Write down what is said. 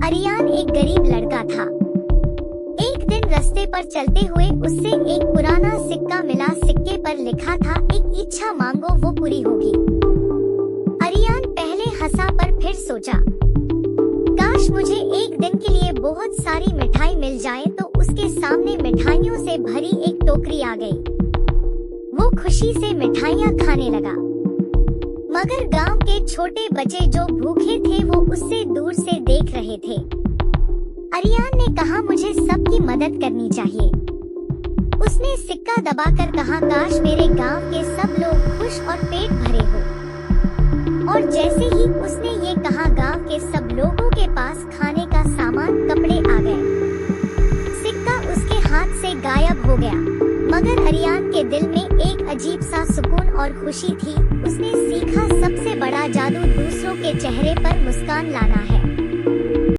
अरियान एक गरीब लड़का था। एक दिन रास्ते पर चलते हुए उससे एक पुराना सिक्का मिला। सिक्के पर लिखा था, एक इच्छा मांगो वो पूरी होगी। अरियान पहले हंसा पर फिर सोचा, काश मुझे एक दिन के लिए बहुत सारी मिठाई मिल जाए। तो उसके सामने मिठाइयों से भरी एक टोकरी आ गई। वो खुशी से मिठाइयाँ खाने लगा, मगर गांव के छोटे बच्चे जो भूखे थे वो उससे दूर से देख रहे थे। अरियान ने कहा, मुझे सबकी मदद करनी चाहिए। उसने सिक्का दबाकर कहा, काश मेरे गांव के सब लोग खुश और पेट भरे हो। और जैसे ही उसने ये कहा, गांव के सब लोगों के पास खाने का सामान, कपड़े आ गए। सिक्का उसके हाथ से गायब हो गया, मगर अरियान के दिल में एक अजीब सा सुकून और खुशी थी। उसने सीखा, सबसे बड़ा जादू दूसरों के चेहरे पर मुस्कान लाना है।